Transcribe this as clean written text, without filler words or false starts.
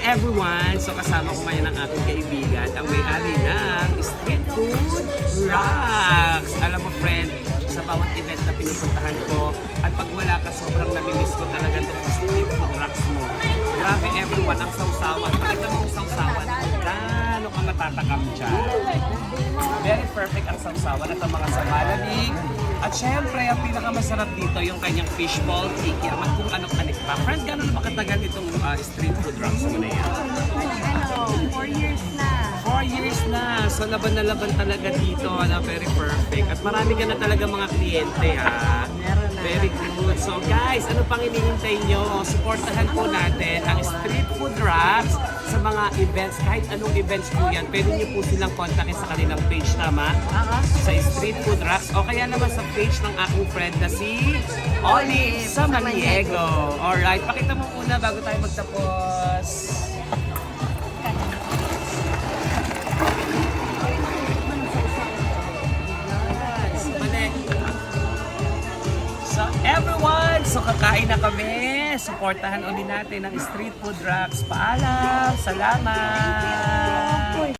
everyone! So kasama ko ngayon ang aking kaibigan, ang may-ari ng Street Food Rocks. Alam mo friend, sa bawat event na pinupuntahan ko, at pag wala ka, sobrang namimiss ko talaga itong Street Food Rocks mo. Grabe everyone, ang sausawan. Pakita mo ang sausawan, gaano ka matatakam dyan. Very perfect ang sausawan at ang mga samalamig. At syempre, ang pinakamasarap dito, yung kanyang fishball tiki, at kung ano-anik pa. Friend, gano'n ba katagal itong Street Food Rocks mo na yan? 4 years na. 4 years na. So laban na laban talaga dito. Very perfect. At marami ka na talaga mga kliyente ha. Meron na. Very good. So guys, ano pang hinihintay nyo? Supportahan po natin ang Street Food Rocks sa mga events. Kahit anong events po yan, pwede nyo po silang kontakin sa kanilang page, tama? Sa Street Food Rocks. O kaya naman sa page ng aking friend na si Olive Samaniego. Alright, pakita mo muna bago tayo magtapos. So everyone, so kakain na kami. Supportahan ulit natin ang Street Food Rocks. Paalam, salamat!